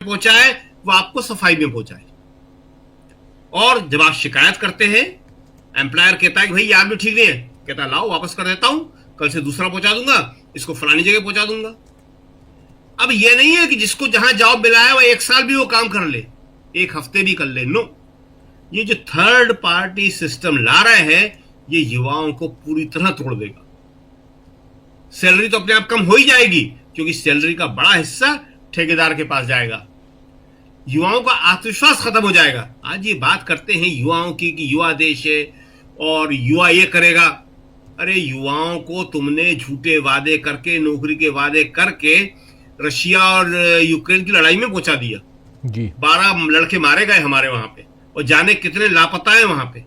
पहुंचाए वो आपको सफाई में पहुंचाए। और जब आप शिकायत करते हैं, एम्प्लॉयर कहता है कि भाई ये आदमी ठीक नहीं है, कहता है लाओ वापस कर देता हूं, कल से दूसरा पहुंचा दूंगा, इसको फलानी जगह पहुंचा दूंगा। अब ये नहीं है कि जिसको जहां जॉब मिला है वो 1 साल भी वो काम कर ले, 1 हफ्ते भी कर ले। नो, ये जो थर्ड पार्टी सिस्टम ला रहे हैं ये युवाओं को पूरी तरह तोड़ देगा। सैलरी तो अपने आप कम हो ही जाएगी, क्योंकि सैलरी का बड़ा हिस्सा ठेकेदार के पास जाएगा। युवाओं का आत्मविश्वास खत्म हो जाएगा। आज ये बात करते हैं युवाओं की कि युवा देश है और युवा ये करेगा। अरे युवाओं को तुमने झूठे वादे करके, नौकरी के वादे करके रशिया और यूक्रेन की लड़ाई में पहुंचा दिया जी। 12 लड़के मारे गए हमारे वहां पे, और जाने कितने लापता है वहां पे।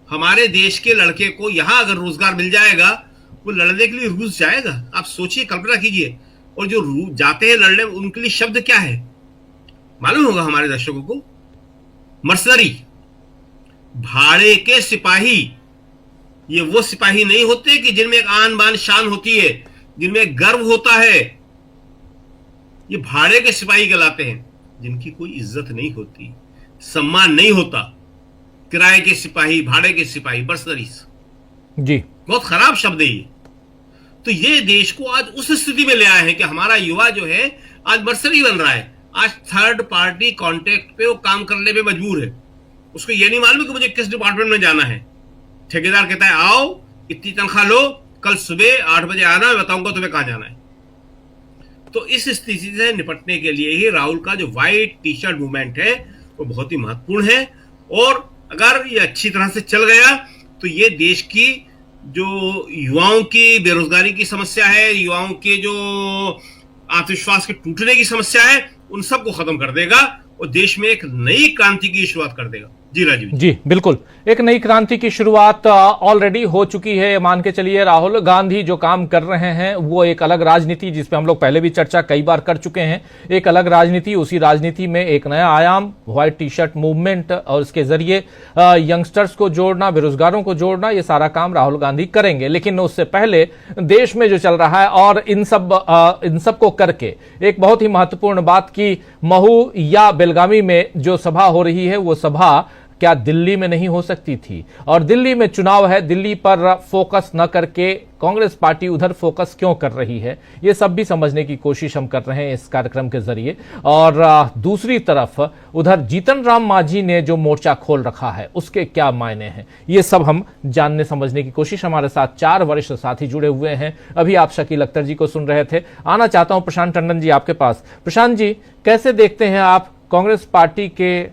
हमारे देश के लड़के को यहां अगर रोजगार मिल जाएगा, वो लड़ने के लिए रूस जाएगा। आप सोचिए, कल्पना कीजिए। और जो जाते हैं लड़ने, उनके लिए शब्द क्या है मालूम होगा हमारे दर्शकों को? मर्सनरी, भाड़े के सिपाही। ये वो सिपाही नहीं होते कि जिनमें एक आन बान शान होती है, जिनमें गर्व होता है। ये भाड़े के सिपाही कहलाते हैं, जिनकी कोई इज्जत नहीं होती, सम्मान नहीं होता। किराए के सिपाही, भाड़े के सिपाही, मर्सनरीज जी। बहुत खराब शब्द है ये। तो ये देश को आज उस स्थिति में ले आए हैं कि हमारा युवा जो है आज मर्सनरी बन रहा है। आज थर्ड पार्टी कॉन्ट्रैक्ट पे वो काम करने पे मजबूर है। उसको ये नहीं मालूम कि मुझे किस डिपार्टमेंट में जाना है। ठेकेदार कहता है आओ, इतनी तनख्वाह लो, कल सुबह 8 बजे आना, मैं बताऊंगा तुम्हें कहां जाना है। तो इस स्थिति से निपटने के लिए ही राहुल का जो व्हाइट टी शर्ट मूवमेंट है वो बहुत ही महत्वपूर्ण है। और अगर ये अच्छी तरह से चल गया तो ये देश की जो युवाओं की बेरोजगारी की समस्या है, युवाओं के जो आत्मविश्वास के टूटने की समस्या है, उन सबको खत्म कर देगा और देश में एक नई क्रांति की शुरुआत कर देगा। जी राजीव जी, बिल्कुल। एक नई क्रांति की शुरुआत ऑलरेडी हो चुकी है। मान के चलिए राहुल गांधी जो काम कर रहे हैं वो एक अलग राजनीति, जिस पे हम लोग पहले भी चर्चा कई बार कर चुके हैं, एक अलग राजनीति। उसी राजनीति में एक नया आयाम व्हाइट टी शर्ट मूवमेंट और इसके जरिए यंगस्टर्स को जोड़ना, बेरोजगारों को जोड़ना, ये सारा काम राहुल गांधी करेंगे। लेकिन उससे पहले देश में जो चल रहा है और इन सब को करके एक बहुत ही महत्वपूर्ण बात की महू या बेलगावी में जो सभा हो रही है वो सभा क्या दिल्ली में नहीं हो सकती थी? और दिल्ली में चुनाव है, दिल्ली पर फोकस न करके कांग्रेस पार्टी उधर फोकस क्यों कर रही है, ये सब भी समझने की कोशिश हम कर रहे हैं इस कार्यक्रम के जरिए। और दूसरी तरफ उधर जीतन राम मांझी ने जो मोर्चा खोल रखा है उसके क्या मायने हैं, ये सब हम जानने समझने की कोशिश। हमारे साथ 4 वरिष्ठ साथी जुड़े हुए हैं। अभी आप शकील अख्तर जी को सुन रहे थे। आना चाहता हूं प्रशांत टंडन जी आपके पास। प्रशांत जी, कैसे देखते हैं आप कांग्रेस पार्टी की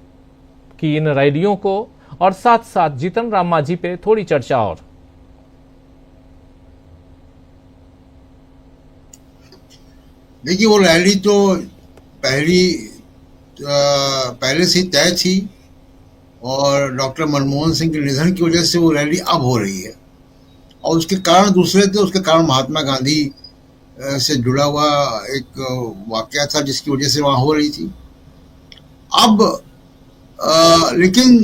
इन रैलियों को, और साथ साथ जीतन राम मांझी पे थोड़ी चर्चा? और देखिए, वो रैली तो पहले से तय थी और डॉक्टर मनमोहन सिंह के निधन की वजह से वो रैली अब हो रही है। और उसके कारण दूसरे थे। उसके कारण महात्मा गांधी से जुड़ा हुआ एक वाकया था जिसकी वजह से वहां हो रही थी। अब लेकिन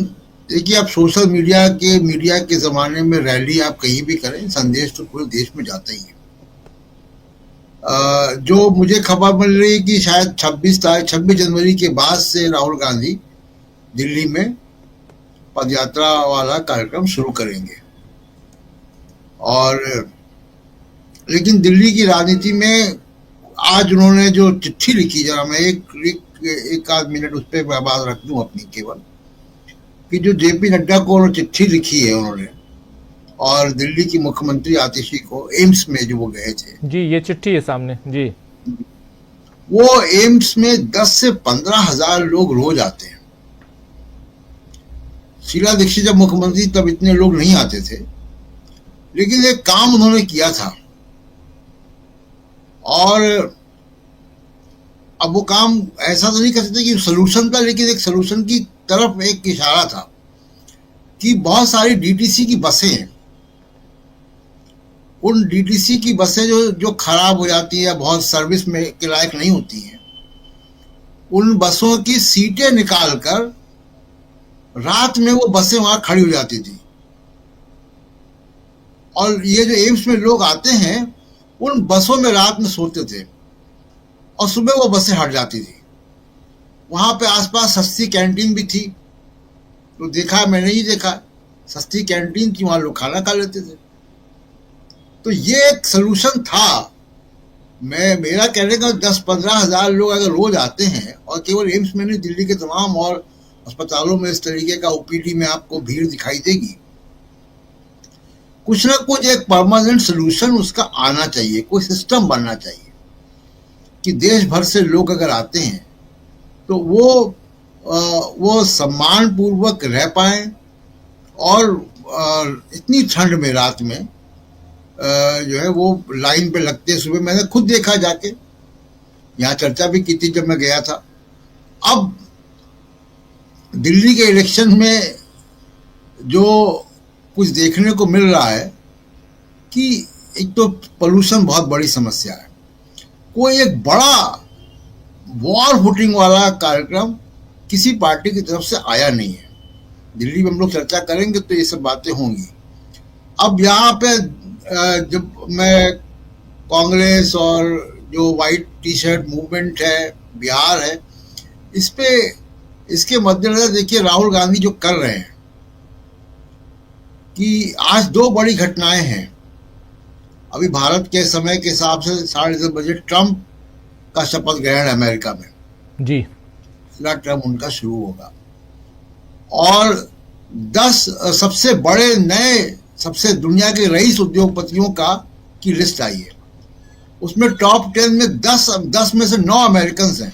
देखिए, आप सोशल मीडिया के ज़माने में रैली आप कहीं भी करें, संदेश तो पूरे देश में जाता ही है। जो मुझे खबर मिल रही है कि शायद 26 जनवरी के बाद से राहुल गांधी दिल्ली में पदयात्रा वाला कार्यक्रम शुरू करेंगे। और लेकिन दिल्ली की राजनीति में आज उन्होंने जो चिट्ठी लिखी, जरा मैं एक आध मिनट उस पर बात रख दूं अपनी केवल, कि जो जेपी नड्डा को चिट्ठी लिखी है उन्होंने, और दिल्ली की मुख्यमंत्री आतिशी को एम्स में जो वो गए थे जी, ये चिट्ठी है सामने जी। वो एम्स में 10 से 15 हजार लोग रोज आते हैं। शीला दीक्षित जब मुख्यमंत्री तब इतने लोग नहीं आते थे, लेकिन एक काम उन्होंने किया था। और अब वो काम ऐसा तो नहीं कर सकते कि सलूशन था, लेकिन एक सलूशन की तरफ एक इशारा था कि बहुत सारी डीटीसी की बसें हैं। उन डीटीसी की बसें जो खराब हो जाती है, बहुत सर्विस में के लायक नहीं होती हैं, उन बसों की सीटें निकालकर रात में वो बसें वहां खड़ी हो जाती थी। और ये जो एम्स में लोग आते हैं उन बसों में रात में सोते थे। और सुबह वो बसें हट जाती थी। वहां पे आसपास सस्ती कैंटीन भी थी, तो देखा, मैंने ही देखा, सस्ती कैंटीन थी, वहां लोग खाना खा लेते थे। तो ये एक सोल्यूशन था। मेरा कहने का 10-15 हजार लोग अगर रोज आते हैं, और केवल एम्स में नहीं, दिल्ली के तमाम और अस्पतालों में इस तरीके का ओपीडी में आपको भीड़ दिखाई देगी। कुछ ना कुछ एक परमानेंट सोल्यूशन उसका आना चाहिए, कोई सिस्टम बनना चाहिए कि देश भर से लोग अगर आते हैं तो वो सम्मान पूर्वक रह पाए, और इतनी ठंड में रात में जो है वो लाइन पे लगते हैं। सुबह मैंने खुद देखा जाके, यहाँ चर्चा भी की थी जब मैं गया था। अब दिल्ली के इलेक्शन में जो कुछ देखने को मिल रहा है कि एक तो पोल्यूशन बहुत बड़ी समस्या है, कोई एक बड़ा वॉर फुटिंग वाला कार्यक्रम किसी पार्टी की तरफ से आया नहीं है। दिल्ली में हम लोग चर्चा करेंगे तो ये सब बातें होंगी। अब यहाँ पे जब मैं कांग्रेस और जो वाइट टी शर्ट मूवमेंट है, बिहार है, इसके मद्देनजर देखिए राहुल गांधी जो कर रहे हैं कि आज 2 बड़ी घटनाएं हैं। अभी भारत के समय के हिसाब से 10:30 बजे ट्रंप का शपथ ग्रहण अमेरिका में जी, टर्म उनका शुरू होगा, और 10 सबसे बड़े नए, सबसे दुनिया के रईस उद्योगपतियों की लिस्ट आई है। उसमें टॉप 10 में 10 में से 9 अमेरिकन हैं,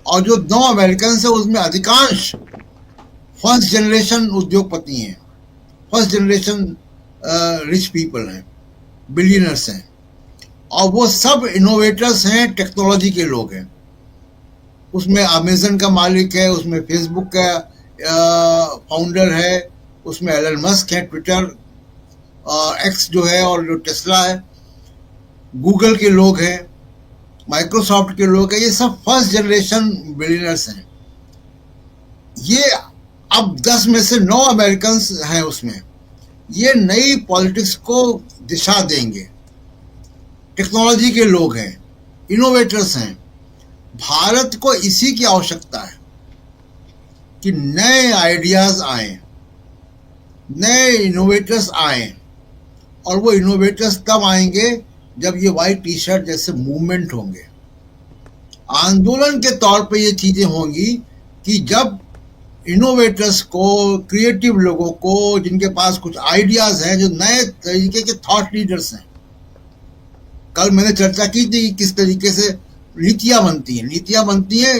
और जो 9 अमेरिकन हैं उसमें अधिकांश फर्स्ट जनरेशन उद्योगपति हैं, फर्स्ट जनरेशन रिच पीपल हैं, बिलियनर्स हैं, और वो सब इनोवेटर्स हैं, टेक्नोलॉजी के लोग हैं। उसमें अमेजन का मालिक है, उसमें फेसबुक का फाउंडर है, उसमें एलन मस्क है, ट्विटर, एक्स जो है, और जो टेस्ला है, गूगल के लोग हैं, माइक्रोसॉफ्ट के लोग हैं। ये सब फर्स्ट जनरेशन बिलियनर्स हैं। ये अब 10 में से 9 अमेरिकन हैं उसमें। ये नई पॉलिटिक्स को दिशा देंगे। टेक्नोलॉजी के लोग हैं, इनोवेटर्स हैं। भारत को इसी की आवश्यकता है कि नए आइडियाज आए, नए इनोवेटर्स आए, और वो इनोवेटर्स तब आएंगे जब ये वाइट टी शर्ट जैसे मूवमेंट होंगे। आंदोलन के तौर पे ये चीजें होंगी कि जब इनोवेटर्स को, क्रिएटिव लोगों को, जिनके पास कुछ आइडियाज हैं, जो नए तरीके के थॉट लीडर्स हैं। कल मैंने चर्चा की थी किस तरीके से नीतियां बनती हैं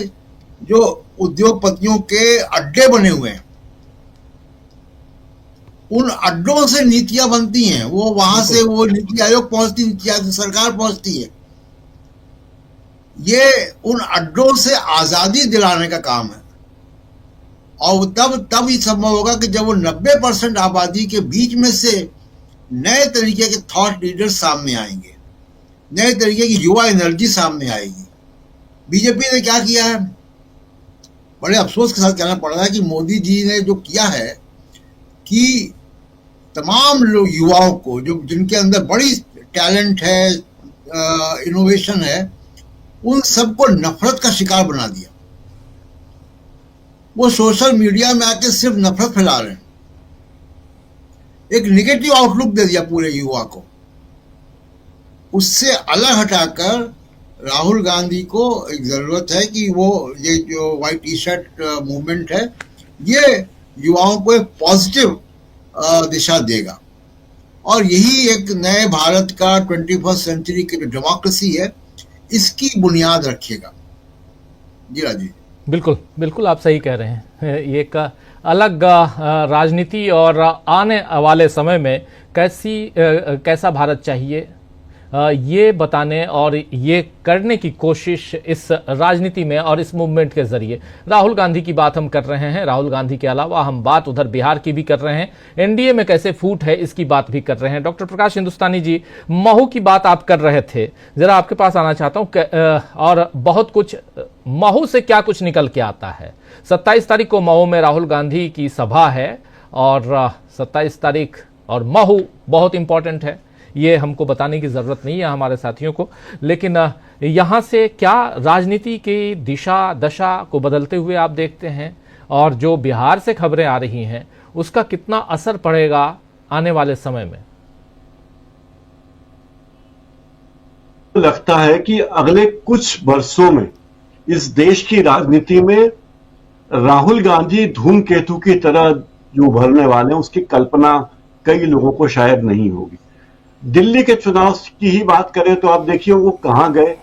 जो उद्योगपतियों के अड्डे बने हुए हैं। उन अड्डों से नीतियां बनती हैं, वो वहां से वो नीति आयोग पहुंचती, नीति आयोग से सरकार पहुंचती है। ये उन अड्डों से आजादी दिलाने का काम है, और तब ही संभव होगा कि जब वो 90% आबादी के बीच में से नए तरीके के थॉट लीडर्स सामने आएंगे, नए तरीके की युवा एनर्जी सामने आएगी। बीजेपी ने क्या किया है, बड़े अफसोस के साथ कहना पड़ रहा है कि मोदी जी ने जो किया है कि तमाम लोग, युवाओं को, जो जिनके अंदर बड़ी टैलेंट है, इनोवेशन है, उन सबको नफरत का शिकार बना दिया। वो सोशल मीडिया में आके सिर्फ नफरत फैला रहे हैं, एक निगेटिव आउटलुक दे दिया पूरे युवा को। उससे अलग हटाकर राहुल गांधी को एक जरूरत है कि वो ये जो वाइट टी शर्ट मूवमेंट है, ये युवाओं को एक पॉजिटिव दिशा देगा, और यही एक नए भारत का 21st सेंचुरी की जो डेमोक्रेसी है, इसकी बुनियाद रखेगा। जी राजीव, बिल्कुल बिल्कुल आप सही कह रहे हैं। ये एक अलग राजनीति, और आने वाले समय में कैसा भारत चाहिए, ये बताने और ये करने की कोशिश इस राजनीति में और इस मूवमेंट के जरिए। राहुल गांधी की बात हम कर रहे हैं, राहुल गांधी के अलावा हम बात उधर बिहार की भी कर रहे हैं, एनडीए में कैसे फूट है इसकी बात भी कर रहे हैं। डॉक्टर प्रकाश हिंदुस्तानी जी, महू की बात आप कर रहे थे, जरा आपके पास आना चाहता हूं, और बहुत कुछ महू से क्या कुछ निकल के आता है। 27 तारीख को महू में राहुल गांधी की सभा है, और 27 तारीख और महू बहुत इंपॉर्टेंट है। ये हमको बताने की ज़रूरत नहीं है हमारे साथियों को। लेकिन यहाँ से क्या राजनीति की दिशा दशा को बदलते हुए आप देखते हैं, और जो बिहार से खबरें आ रही हैं उसका कितना असर पड़ेगा आने वाले समय में? लगता है कि अगले कुछ वर्षों में इस देश की राजनीति में राहुल गांधी धूमकेतु की तरह जो उभरने वाले हैं उसकी कल्पना कई लोगों को शायद नहीं होगी। दिल्ली के चुनाव की ही बात करें तो आप देखिए वो कहां गए,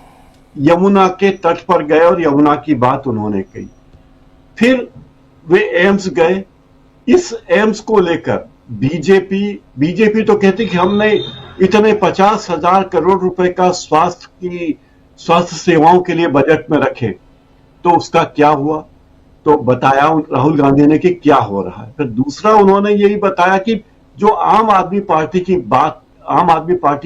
यमुना के तट पर गए और यमुना की बात उन्होंने कही। फिर वे एम्स गए, इस एम्स को लेकर बीजेपी तो कहती कि हमने इतने 50,000 करोड़ रुपए का स्वास्थ्य सेवाओं के लिए बजट में रखे, तो उसका क्या हुआ? तो बताया राहुल गांधी ने कि क्या हो रहा है। फिर दूसरा उन्होंने यही बताया कि जो आम आदमी पार्टी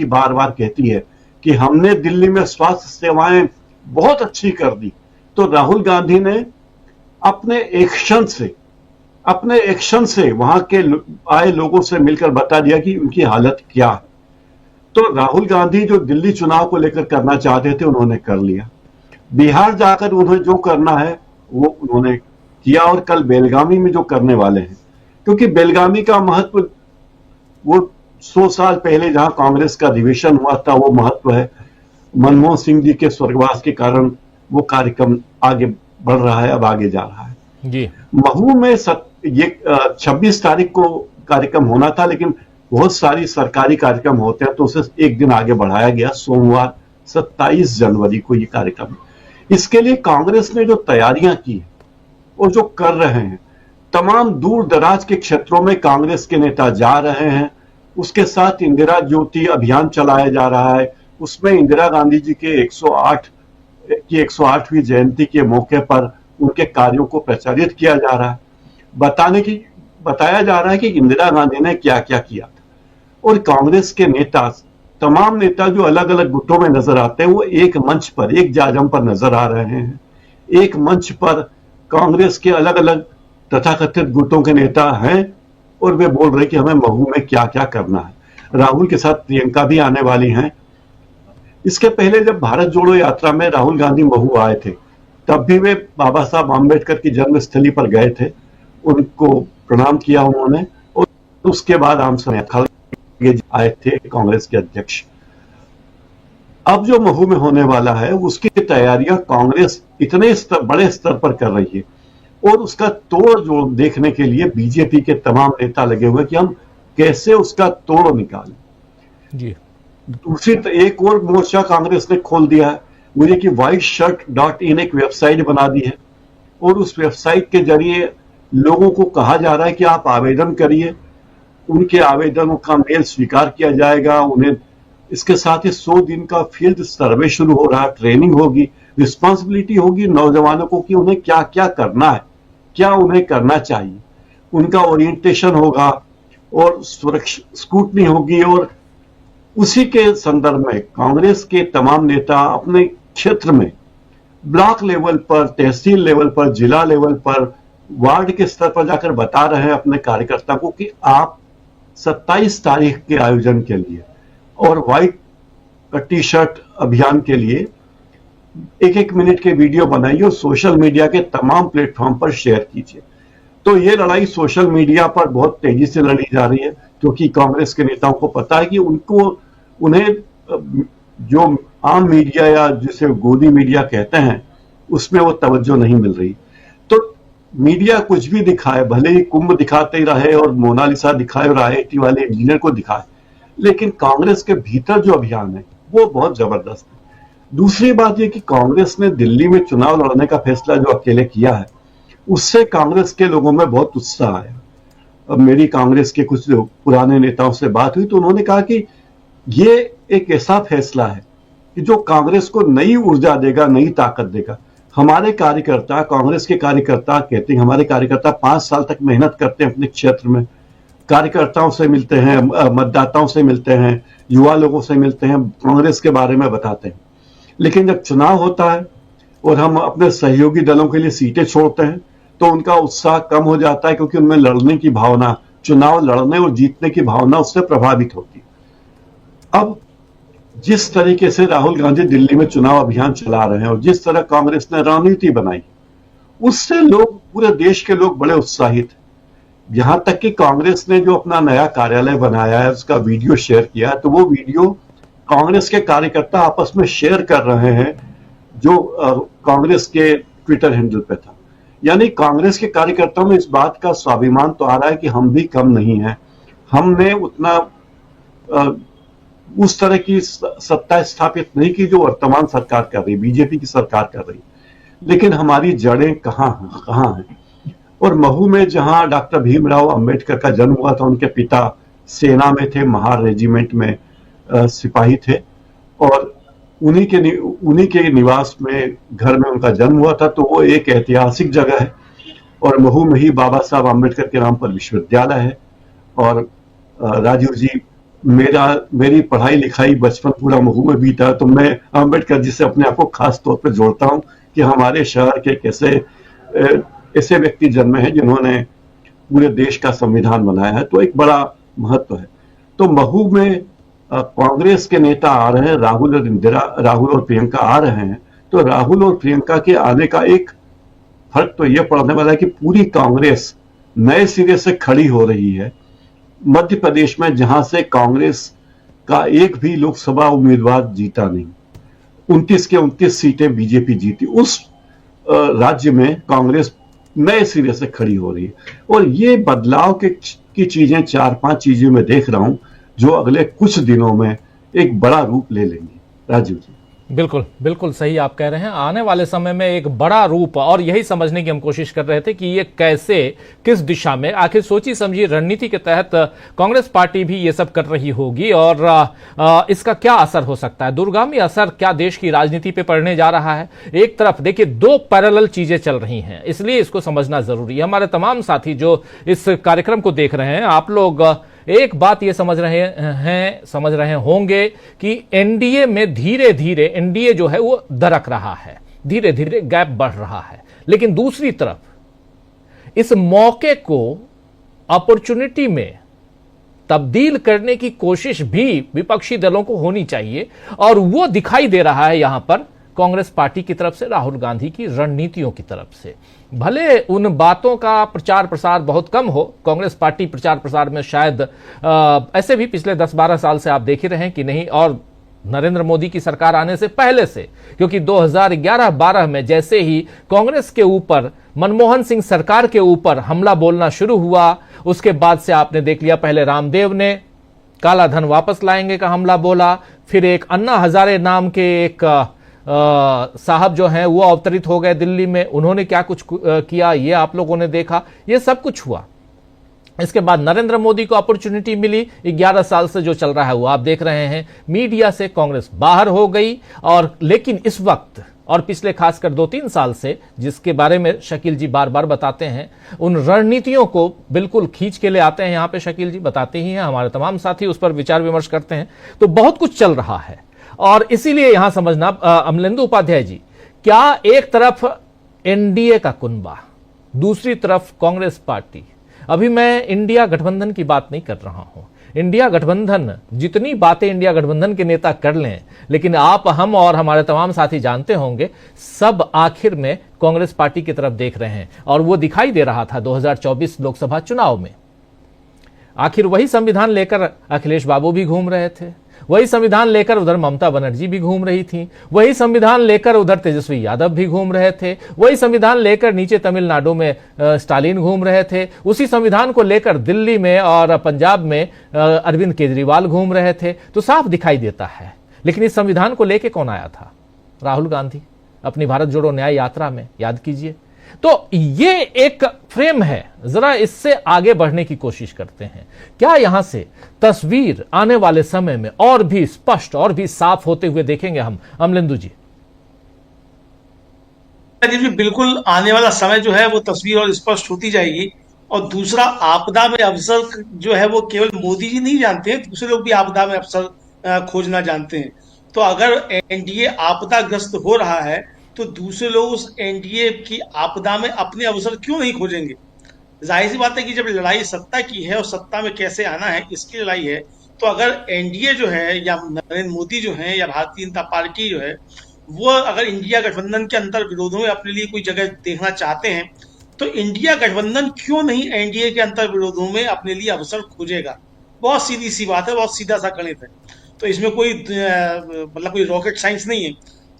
बार बार कहती है कि हमने दिल्ली में स्वास्थ्य सेवाएं बहुत अच्छी कर दी, तो राहुल गांधी ने अपने एक्शन से वहां के आए लोगों से मिलकर बता दिया कि उनकी हालत क्या है। तो राहुल गांधी जो दिल्ली चुनाव को लेकर करना चाहते थे उन्होंने कर लिया। बिहार जाकर उन्हें जो करना है वो उन्होंने किया, और कल बेलगामी में जो करने वाले हैं, क्योंकि बेलगामी का महत्व वो 100 साल पहले जहां कांग्रेस का अधिवेशन हुआ था वो महत्व है। मनमोहन सिंह जी के स्वर्गवास के कारण वो कार्यक्रम आगे बढ़ रहा है, अब आगे जा रहा है जी। महू में ये 26 तारीख को कार्यक्रम होना था, लेकिन बहुत सारी सरकारी कार्यक्रम होते हैं तो उसे एक दिन आगे बढ़ाया गया, सोमवार 27 जनवरी को ये कार्यक्रम। इसके लिए कांग्रेस ने जो तैयारियां की और जो कर रहे हैं, तमाम दूर दराज के क्षेत्रों में कांग्रेस के नेता जा रहे हैं। उसके साथ इंदिरा ज्योति अभियान चलाया जा रहा है, उसमें इंदिरा गांधी जी के 108वीं जयंती के मौके पर उनके कार्यों को प्रचारित किया जा रहा है, बताया जा रहा है कि इंदिरा गांधी ने क्या क्या किया था। और कांग्रेस के नेता, तमाम नेता जो अलग अलग गुटों में नजर आते हैं, वो एक मंच पर, एक जाजम पर नजर आ रहे हैं। एक मंच पर कांग्रेस के अलग अलग तथाकथित गुटों के नेता हैं और वे बोल रहे कि हमें महू में क्या क्या करना है। राहुल के साथ प्रियंका भी आने वाली हैं। इसके पहले जब भारत जोड़ो यात्रा में राहुल गांधी महू आए थे, तब भी वे बाबा साहब आम्बेडकर की जन्मस्थली पर गए थे, उनको प्रणाम किया उन्होंने, और उसके बाद आए थे कांग्रेस के अध्यक्ष। अब जो महू में होने वाला है उसकी तैयारियां कांग्रेस इतने बड़े स्तर पर कर रही है, और उसका तोड़ जोड़ देखने के लिए बीजेपी के तमाम नेता लगे हुए कि हम कैसे उसका तोड़ निकालें जी। दूसरी एक और मोर्चा कांग्रेस ने खोल दिया है, मुझे कि whiteshirt.in एक वेबसाइट बना दी है, और उस वेबसाइट के जरिए लोगों को कहा जा रहा है कि आप आवेदन करिए, उनके आवेदनों का मेल स्वीकार किया जाएगा। उन्हें इसके साथ ही 100 दिन का फील्ड सर्वे शुरू हो रहा है, ट्रेनिंग होगी, रिस्पॉन्सिबिलिटी होगी नौजवानों को कि उन्हें क्या क्या करना है, क्या उन्हें करना चाहिए। उनका ओरिएंटेशन होगा और स्क्रूटनी होगी, और उसी के संदर्भ में कांग्रेस के तमाम नेता अपने क्षेत्र में ब्लॉक लेवल पर, तहसील लेवल पर, जिला लेवल पर, वार्ड के स्तर पर जाकर बता रहे हैं अपने कार्यकर्ता को कि आप 27 तारीख के आयोजन के लिए और व्हाइट टी शर्ट अभियान के लिए 1-1 मिनट के वीडियो बनाइए और सोशल मीडिया के तमाम प्लेटफॉर्म पर शेयर कीजिए। तो ये लड़ाई सोशल मीडिया पर बहुत तेजी से लड़ी जा रही है, क्योंकि कांग्रेस के नेताओं को पता है कि उन्हें जो आम मीडिया या जिसे गोदी मीडिया कहते हैं उसमें वो तवज्जो नहीं मिल रही। तो मीडिया कुछ भी दिखाए, भले ही कुंभ दिखाते ही रहे और मोनालिसा दिखाए और IIT वाले इंजीनियर को दिखाए, लेकिन कांग्रेस के भीतर जो अभियान है वो बहुत जबरदस्त है। दूसरी बात यह कि कांग्रेस ने दिल्ली में चुनाव लड़ने का फैसला जो अकेले किया है, उससे कांग्रेस के लोगों में बहुत उत्साह आया। अब मेरी कांग्रेस के कुछ पुराने नेताओं से बात हुई तो उन्होंने कहा कि ये एक ऐसा फैसला है कि जो कांग्रेस को नई ऊर्जा देगा, नई ताकत देगा। हमारे कार्यकर्ता, कांग्रेस के कार्यकर्ता कहते हैं, हमारे कार्यकर्ता 5 साल तक मेहनत करते हैं अपने क्षेत्र में, कार्यकर्ताओं से मिलते हैं, मतदाताओं से मिलते हैं, युवा लोगों से मिलते हैं, कांग्रेस के बारे में बताते हैं। लेकिन जब चुनाव होता है और हम अपने सहयोगी दलों के लिए सीटें छोड़ते हैं तो उनका उत्साह कम हो जाता है, क्योंकि उनमें लड़ने की भावना, चुनाव लड़ने और जीतने की भावना उससे प्रभावित होती है। अब जिस तरीके से राहुल गांधी दिल्ली में चुनाव अभियान चला रहे हैं और जिस तरह कांग्रेस ने रणनीति बनाई, उससे लोग, पूरे देश के लोग बड़े उत्साहित हैं। यहां तक कि कांग्रेस ने जो अपना नया कार्यालय बनाया है, उसका वीडियो शेयर किया, तो वो वीडियो कांग्रेस के कार्यकर्ता आपस में शेयर कर रहे हैं, जो कांग्रेस के ट्विटर हैंडल पे था। यानी कांग्रेस के कार्यकर्ताओं में इस बात का स्वाभिमान तो आ रहा है कि हम भी कम नहीं हैं, हमने उतना उस तरह की सत्ता स्थापित नहीं की जो वर्तमान सरकार कर रही, बीजेपी की सरकार कर रही, लेकिन हमारी जड़ें कहाँ हैं। और महू में जहां डॉक्टर भीमराव अंबेडकर का जन्म हुआ था, उनके पिता सेना में थे, महार रेजिमेंट में सिपाही थे, और उन्हीं के निवास में, घर में उनका जन्म हुआ था। तो वो एक ऐतिहासिक जगह है, और महू में ही बाबा साहब आम्बेडकर के नाम पर विश्वविद्यालय है। और राजीव जी, मेरी पढ़ाई लिखाई बचपन पूरा महू में बीता, तो मैं आम्बेडकर जी से अपने आप को खास तौर पर जोड़ता हूं कि हमारे शहर के ऐसे व्यक्ति जन्मे हैं जिन्होंने पूरे देश का संविधान बनाया है, तो एक बड़ा महत्व है। तो महू में कांग्रेस के नेता आ रहे हैं, राहुल और प्रियंका आ रहे हैं। तो राहुल और प्रियंका के आने का एक फर्क तो यह पड़ने वाला है कि पूरी कांग्रेस नए सिरे से खड़ी हो रही है। मध्य प्रदेश में, जहां से कांग्रेस का एक भी लोकसभा उम्मीदवार जीता नहीं, 29 के 29 सीटें बीजेपी जीती, उस राज्य में कांग्रेस नए सिरे से खड़ी हो रही है। और ये बदलाव की चीजें, 4-5 चीजें मैं देख रहा हूं जो अगले कुछ दिनों में एक बड़ा रूप ले लेंगी। राजीव जी, बिल्कुल बिल्कुल सही आप कह रहे हैं। आने वाले समय में एक बड़ा रूप, और यही समझने की हम कोशिश कर रहे थे कि ये कैसे, किस दिशा में, आखिर सोची समझी रणनीति के तहत कांग्रेस पार्टी भी ये सब कर रही होगी, और इसका क्या असर हो सकता है, दूरगामी असर क्या देश की राजनीति पे पड़ने जा रहा है। एक तरफ देखिए, दो पैरेलल चीजें चल रही हैं, इसलिए इसको समझना जरूरी है। हमारे तमाम साथी जो इस कार्यक्रम को देख रहे हैं, आप लोग एक बात ये समझ रहे होंगे कि एनडीए में धीरे धीरे एनडीए जो है वो दरक रहा है, धीरे धीरे गैप बढ़ रहा है। लेकिन दूसरी तरफ इस मौके को अपॉर्चुनिटी में तब्दील करने की कोशिश भी विपक्षी दलों को होनी चाहिए, और वो दिखाई दे रहा है यहां पर कांग्रेस पार्टी की तरफ से, राहुल गांधी की रणनीतियों की तरफ से। भले उन बातों का प्रचार प्रसार बहुत कम हो, कांग्रेस पार्टी प्रचार प्रसार में शायद ऐसे भी पिछले 10-12 साल से आप देख ही रहे हैं कि नहीं, और नरेंद्र मोदी की सरकार आने से पहले से, क्योंकि 2011-12 में जैसे ही कांग्रेस के ऊपर, मनमोहन सिंह सरकार के ऊपर हमला बोलना शुरू हुआ, उसके बाद से आपने देख लिया, पहले रामदेव ने काला धन वापस लाएंगे का हमला बोला, फिर एक अन्ना हजारे नाम के एक साहब जो हैं वो अवतरित हो गए दिल्ली में, उन्होंने क्या कुछ किया ये आप लोगों ने देखा, ये सब कुछ हुआ। इसके बाद नरेंद्र मोदी को अपॉर्चुनिटी मिली, 11 साल से जो चल रहा है वो आप देख रहे हैं, मीडिया से कांग्रेस बाहर हो गई। और लेकिन इस वक्त और पिछले खासकर 2-3 साल से, जिसके बारे में शकील जी बार बार बताते हैं, उन रणनीतियों को बिल्कुल खींच के ले आते हैं यहाँ पे, शकील जी बताते ही हैं, हमारे तमाम साथी उस पर विचार विमर्श करते हैं, तो बहुत कुछ चल रहा है। और इसीलिए यहां समझना, अमलेंदु उपाध्याय जी, क्या एक तरफ एनडीए का कुनबा, दूसरी तरफ कांग्रेस पार्टी, अभी मैं इंडिया गठबंधन की बात नहीं कर रहा हूं, इंडिया गठबंधन, जितनी बातें इंडिया गठबंधन के नेता कर लें, लेकिन आप, हम और हमारे तमाम साथी जानते होंगे, सब आखिर में कांग्रेस पार्टी की तरफ देख रहे हैं। और वो दिखाई दे रहा था 2024 लोकसभा चुनाव में। आखिर वही संविधान लेकर अखिलेश बाबू भी घूम रहे थे, वही संविधान लेकर उधर ममता बनर्जी भी घूम रही थी, वही संविधान लेकर उधर तेजस्वी यादव भी घूम रहे थे, वही संविधान लेकर नीचे तमिलनाडु में स्टालिन घूम रहे थे, उसी संविधान को लेकर दिल्ली में और पंजाब में अरविंद केजरीवाल घूम रहे थे। तो साफ दिखाई देता है। लेकिन इस संविधान को लेकर कौन आया था? राहुल गांधी अपनी भारत जोड़ो न्याय यात्रा में, याद कीजिए। तो ये एक फ्रेम है, जरा इससे आगे बढ़ने की कोशिश करते हैं। क्या यहां से तस्वीर आने वाले समय में और भी स्पष्ट और भी साफ होते हुए देखेंगे हम? अमलेंदु जी। बिल्कुल, आने वाला समय जो है वो तस्वीर और स्पष्ट होती जाएगी। और दूसरा, आपदा में अवसर जो है वो केवल मोदी जी नहीं जानते हैं, दूसरे लोग भी आपदा में अवसर खोजना जानते हैं। तो अगर एनडीए आपदाग्रस्त हो रहा है तो दूसरे लोग उस एनडीए की आपदा में अपने अवसर क्यों नहीं खोजेंगे? जाहिर सी बात है कि जब लड़ाई सत्ता की है और सत्ता में कैसे आना है इसकी लड़ाई है, तो अगर एनडीए जो है या नरेंद्र मोदी जो है या भारतीय जनता पार्टी जो है वो अगर इंडिया गठबंधन के अंतर विरोधों में अपने लिए कोई जगह देखना चाहते हैं तो इंडिया गठबंधन क्यों नहीं एनडीए के अंतर विरोधों में अपने लिए अवसर खोजेगा। बहुत सीधी सी बात है, बहुत सीधा सा गणित है। तो इसमें कोई मतलब कोई रॉकेट साइंस नहीं है।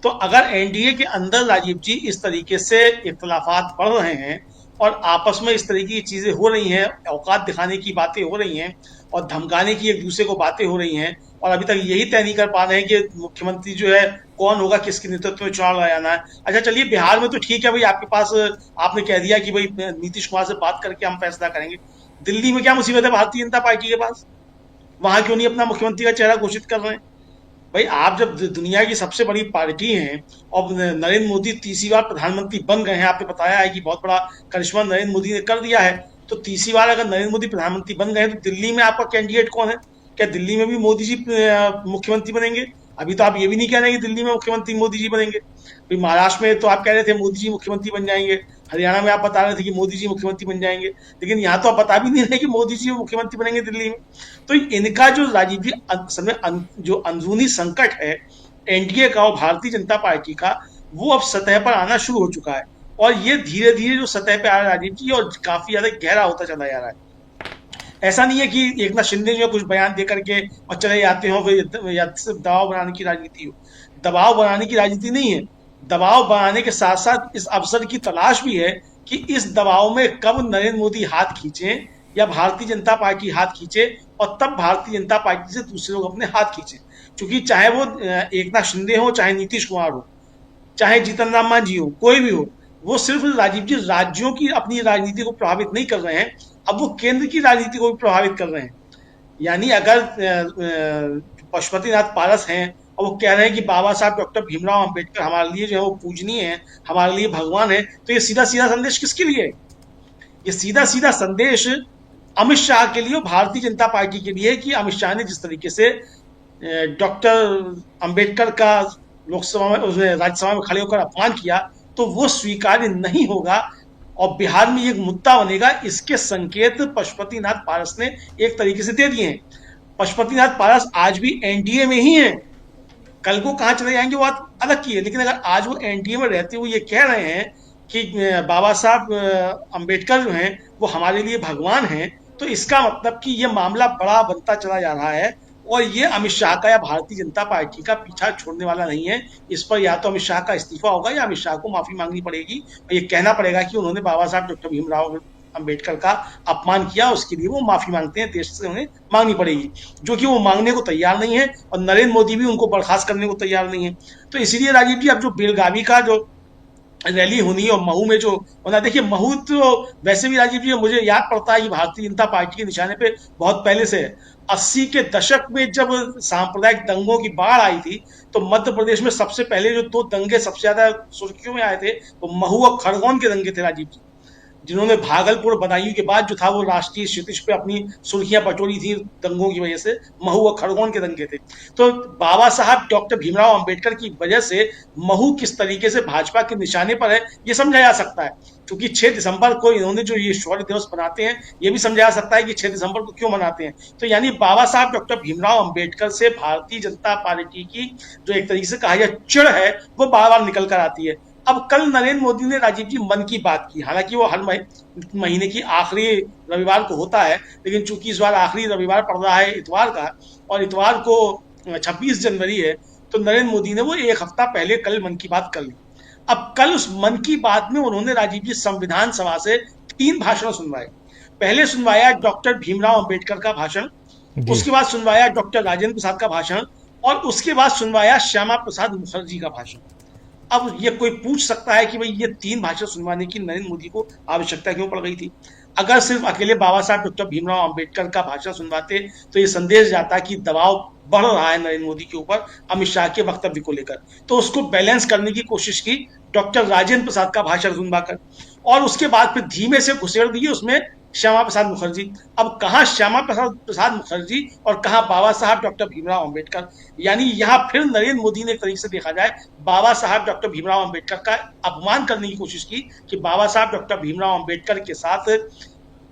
तो अगर एनडीए के अंदर राजीव जी इस तरीके से इख्तलाफात बढ़ रहे हैं और आपस में इस तरीके की चीजें हो रही हैं, औकात दिखाने की बातें हो रही हैं और धमकाने की एक दूसरे को बातें हो रही हैं, और अभी तक यही तय नहीं कर पा रहे हैं कि मुख्यमंत्री जो है कौन होगा, किसके नेतृत्व में चुनाव लड़ा जाना है। अच्छा चलिए, बिहार में तो ठीक है भाई, आपके पास आपने कह दिया कि भाई नीतीश कुमार से बात करके हम फैसला करेंगे। दिल्ली में क्या मुसीबत है भारतीय जनता पार्टी के पास? वहां क्यों नहीं अपना मुख्यमंत्री का चेहरा घोषित कर रहे हैं? भाई आप जब दुनिया की सबसे बड़ी पार्टी हैं और नरेंद्र मोदी तीसरी बार प्रधानमंत्री बन गए हैं, आपने बताया है कि बहुत बड़ा करिश्मा नरेंद्र मोदी ने कर दिया है, तो तीसरी बार अगर नरेंद्र मोदी प्रधानमंत्री बन गए हैं तो दिल्ली में आपका कैंडिडेट कौन है? क्या दिल्ली में भी मोदी जी मुख्यमंत्री बनेंगे? अभी तो आप ये भी नहीं कह रहे कि दिल्ली में मुख्यमंत्री मोदी जी बनेंगे। भाई महाराष्ट्र में तो आप कह रहे थे मोदी जी मुख्यमंत्री बन जाएंगे, हरियाणा में आप बता रहे थे कि मोदी जी मुख्यमंत्री बन जाएंगे, लेकिन यहाँ तो आप बता भी नहीं रहे कि मोदी जी मुख्यमंत्री बनेंगे दिल्ली में। तो इनका जो राजीव जी असल में जो अंदरूनी संकट है एनडीए का और भारतीय जनता पार्टी का, वो अब सतह पर आना शुरू हो चुका है, और ये धीरे धीरे जो सतह पर आ रहा है राजीव जी, और काफी ज्यादा गहरा होता चला जा रहा है। ऐसा नहीं है कि एकनाथ शिंदे जो कुछ बयान दे करके और चले जाते हो, फिर या सिर्फ दबाव बनाने की राजनीति हो। दबाव बनाने की राजनीति नहीं है, दबाव बनाने के साथ साथ इस अवसर की तलाश भी है कि इस दबाव में कब नरेंद्र मोदी हाथ खींचे या भारतीय जनता पार्टी हाथ खींचे, और तब भारतीय जनता पार्टी से दूसरे लोग अपने हाथ खींचे। क्योंकि चाहे वो एकनाथ शिंदे हो, चाहे नीतीश कुमार हो, चाहे जीतन राम मांझी हो, कोई भी हो, वो सिर्फ राजीव जी राज्यों की अपनी राजनीति को प्रभावित नहीं कर रहे हैं, अब वो केंद्र की राजनीति को भी प्रभावित कर रहे हैं। यानी अगर पशुपतिनाथ पारस हैं और वो कह रहे हैं कि बाबा साहब डॉक्टर भीमराव अंबेडकर हमारे लिए जो है वो पूजनीय है, हमारे लिए भगवान है, तो ये सीधा सीधा संदेश किसके लिए है? ये सीधा सीधा संदेश अमित शाह के लिए और भारतीय जनता पार्टी के लिए है कि अमित शाह ने जिस तरीके से डॉक्टर अंबेडकर का लोकसभा में, राज्यसभा में खड़े होकर अपमान किया, तो वो स्वीकार्य नहीं होगा और बिहार में एक मुद्दा बनेगा। इसके संकेत पशुपतिनाथ पारस ने एक तरीके से दे दिए हैं। पशुपतिनाथ पारस आज भी एनडीए में ही हैं, कल को कहां चले जाएंगे वो बात अलग की है, लेकिन अगर आज वो एनडीए में रहते हुए ये कह रहे हैं कि बाबा साहब अंबेडकर जो हैं वो हमारे लिए भगवान हैं, तो इसका मतलब कि ये मामला बड़ा बनता चला जा रहा है और ये अमित शाह का या भारतीय जनता पार्टी का पीछा छोड़ने वाला नहीं है। इस पर या तो अमित शाह का इस्तीफा होगा या अमित शाह को माफी मांगनी पड़ेगी और ये कहना पड़ेगा कि उन्होंने बाबा साहब डॉक्टर भीमराव अंबेडकर का अपमान किया, उसके लिए वो माफी मांगते हैं, देश से उन्हें मांगनी पड़ेगी, जो कि वो मांगने को तैयार नहीं है और नरेंद्र मोदी भी उनको बर्खास्त करने को तैयार नहीं है। तो इसीलिए राजीव जी अब जो बेलगावी का जो रैली होनी है और महू में जो होना, देखिए महू तो वैसे भी राजीव जी मुझे याद पड़ता है कि भारतीय जनता पार्टी के निशाने पे बहुत पहले से है। 80 के दशक में जब सांप्रदायिक दंगों की बाढ़ आई थी तो मध्य प्रदेश में सबसे पहले जो 2 दंगे सबसे ज्यादा सुर्खियों में आए थे वो महू और खरगोन के दंगे थे राजीव जी, जिन्होंने भागलपुर बदायूं के बाद जो था वो राष्ट्रीय क्षितिज पे अपनी सुर्खियां बटोरी थी दंगों की वजह से। महू और खरगोन के दंगे थे। तो बाबा साहब डॉक्टर भीमराव अंबेडकर की वजह से महू किस तरीके से भाजपा के निशाने पर है ये समझा जा सकता है, क्योंकि 6 दिसंबर को इन्होंने जो ये शौर्य दिवस मनाते हैं ये भी समझा जा सकता है कि 6 दिसंबर को क्यों मनाते हैं। तो यानी बाबा साहब डॉक्टर भीमराव अंबेडकर से भारतीय जनता पार्टी की जो एक तरीके से कहा जाए चिढ़ है वो बार बार निकल कर आती है। अब कल नरेंद्र मोदी ने राजीव जी मन की बात की, हालांकि वो हर महीने की आखिरी रविवार को होता है, लेकिन चूंकि इस बार आखिरी रविवार पड़ रहा है इतवार का और इतवार को 26 जनवरी है, तो नरेंद्र मोदी ने वो एक हफ्ता पहले कल मन की बात कर ली। अब कल उस मन की बात में उन्होंने राजीव जी संविधान सभा से 3 भाषण सुनवाए। पहले सुनवाया डॉक्टर भीमराव अंबेडकर का भाषण, उसके बाद सुनवाया डॉक्टर राजेंद्र प्रसाद का भाषण और उसके बाद सुनवाया श्यामा प्रसाद मुखर्जी का भाषण। अब ये कोई पूछ सकता है कि भाई ये 3 भाषण सुनवाने की नरेंद्र मोदी को आवश्यकता क्यों पड़ गई थी? अगर सिर्फ अकेले बाबा साहब डॉक्टर भीमराव अंबेडकर का भाषण सुनवाते तो ये संदेश जाता कि दबाव बढ़ रहा है नरेंद्र मोदी के ऊपर अमित शाह के वक्तव्य को लेकर, तो उसको बैलेंस करने की कोशिश की डॉक्टर राजेंद्र प्रसाद का भाषण सुनवाकर, और उसके बाद फिर धीमे से घुसेड़ दिए उसमें श्यामा प्रसाद मुखर्जी। अब कहाँ श्यामा प्रसाद मुखर्जी और कहाँ बाबा साहब डॉक्टर भीमराव अंबेडकर, यानी यहाँ फिर नरेंद्र मोदी ने एक तरीके से देखा जाए बाबा साहब डॉक्टर भीमराव अंबेडकर का अपमान करने की कोशिश की कि बाबा साहब डॉक्टर भीमराव अंबेडकर के साथ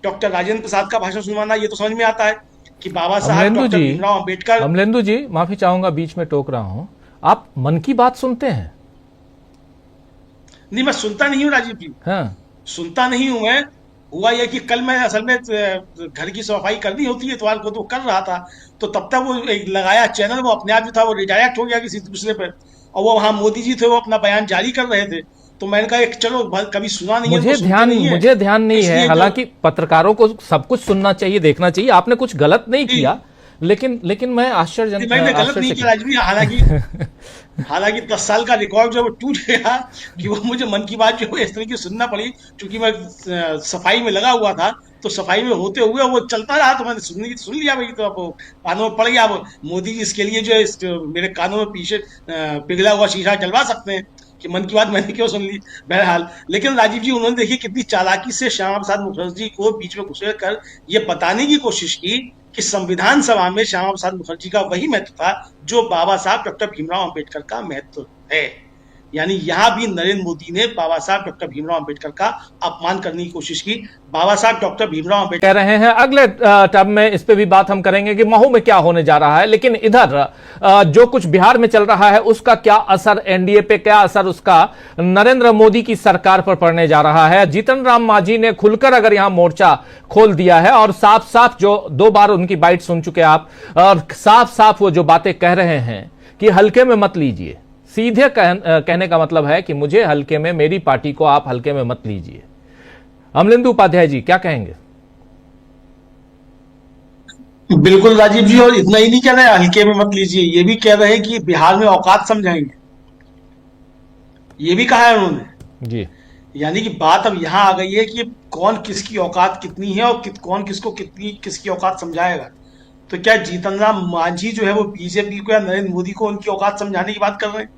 डॉक्टर राजेंद्र प्रसाद का भाषण सुनवाना ये तो समझ में आता है, कि बाबा साहब अमलेंदु डॉक्टर जी, भीमराव अंबेडकर। अमलेंदु जी, माफी चाहूंगा बीच में टोक रहा हूं, आप मन की बात सुनते हैं? नहीं, मैं सुनता नहीं हूँ राजीव जी, हाँ। सुनता नहीं हूं मैं। हुआ यह कि कल मैं असल में घर की सफाई करनी होती है इतवार को, तो कर रहा था, तो तब तक वो एक लगाया चैनल, वो अपने आप जो था वो रिडायरेक्ट हो गया किसी दूसरे पे, और वो वहां मोदी जी थे, वो अपना बयान जारी कर रहे थे। तो मैंने कहा चलो कभी सुना नहीं है, मुझे ध्यान नहीं है, हालांकि पत्रकारों को सब कुछ सुनना चाहिए, देखना चाहिए, आपने कुछ गलत नहीं किया, लेकिन मैं आश्चर्यजनक, मैंने गलत नहीं किया राजवी, हालांकि 10 साल का रिकॉर्ड जो वो टूट गया कि वो मुझे मन की बात जो है इस तरीके सुनना पड़ी, क्योंकि मैं सफाई में लगा हुआ था, तो सफाई में होते हुए वो चलता रहा, तो मैंने सुन लिया भाई, तो अब कानों में पड़ गया। अब मोदी जी इसके लिए जो मेरे कानों में पीछे पिघला हुआ शीशा जलवा सकते हैं कि मन की बात मैंने क्यों सुन ली। बहरहाल, लेकिन राजीव जी उन्होंने देखिए कितनी चालाकी से श्यामा प्रसाद मुखर्जी को बीच में घुसेड़ कर ये बताने की कोशिश की कि संविधान सभा में श्यामा प्रसाद मुखर्जी का वही महत्व था जो बाबा साहब डॉक्टर भीमराव अंबेडकर का महत्व है। यानी यहां भी नरेंद्र मोदी ने बाबा साहब डॉक्टर भीमराव अंबेडकर का अपमान करने की कोशिश की। बाबा साहब डॉक्टर भीमराव अंबेडकर कह रहे हैं, अगले टर्म में इस पे भी बात हम करेंगे कि महू में क्या होने जा रहा है, लेकिन इधर जो कुछ बिहार में चल रहा है उसका क्या असर एनडीए पे, क्या असर उसका नरेंद्र मोदी की सरकार पर पड़ने जा रहा है। जीतन राम मांझी ने खुलकर अगर यहां मोर्चा खोल दिया है और साफ साफ, जो 2 बार उनकी बाइट सुन चुके आप, और साफ साफ वो जो बातें कह रहे हैं कि हल्के में मत लीजिए, सीधे कहने का मतलब है कि मुझे हल्के में, मेरी पार्टी को आप हल्के में मत लीजिए। अमलेंदु उपाध्याय जी क्या कहेंगे? बिल्कुल राजीव जी, और इतना ही नहीं कह रहे हल्के में मत लीजिए, ये भी कह रहे हैं कि बिहार में औकात समझाएंगे, ये भी कहा है उन्होंने जी। यानी कि बात अब यहां आ गई है कि कौन किसकी औकात कितनी है और कौन किसको किसकी औकात समझाएगा। तो क्या जीतन राम मांझी जो है वो बीजेपी को या नरेंद्र मोदी को उनकी औकात समझाने की बात कर रहे हैं?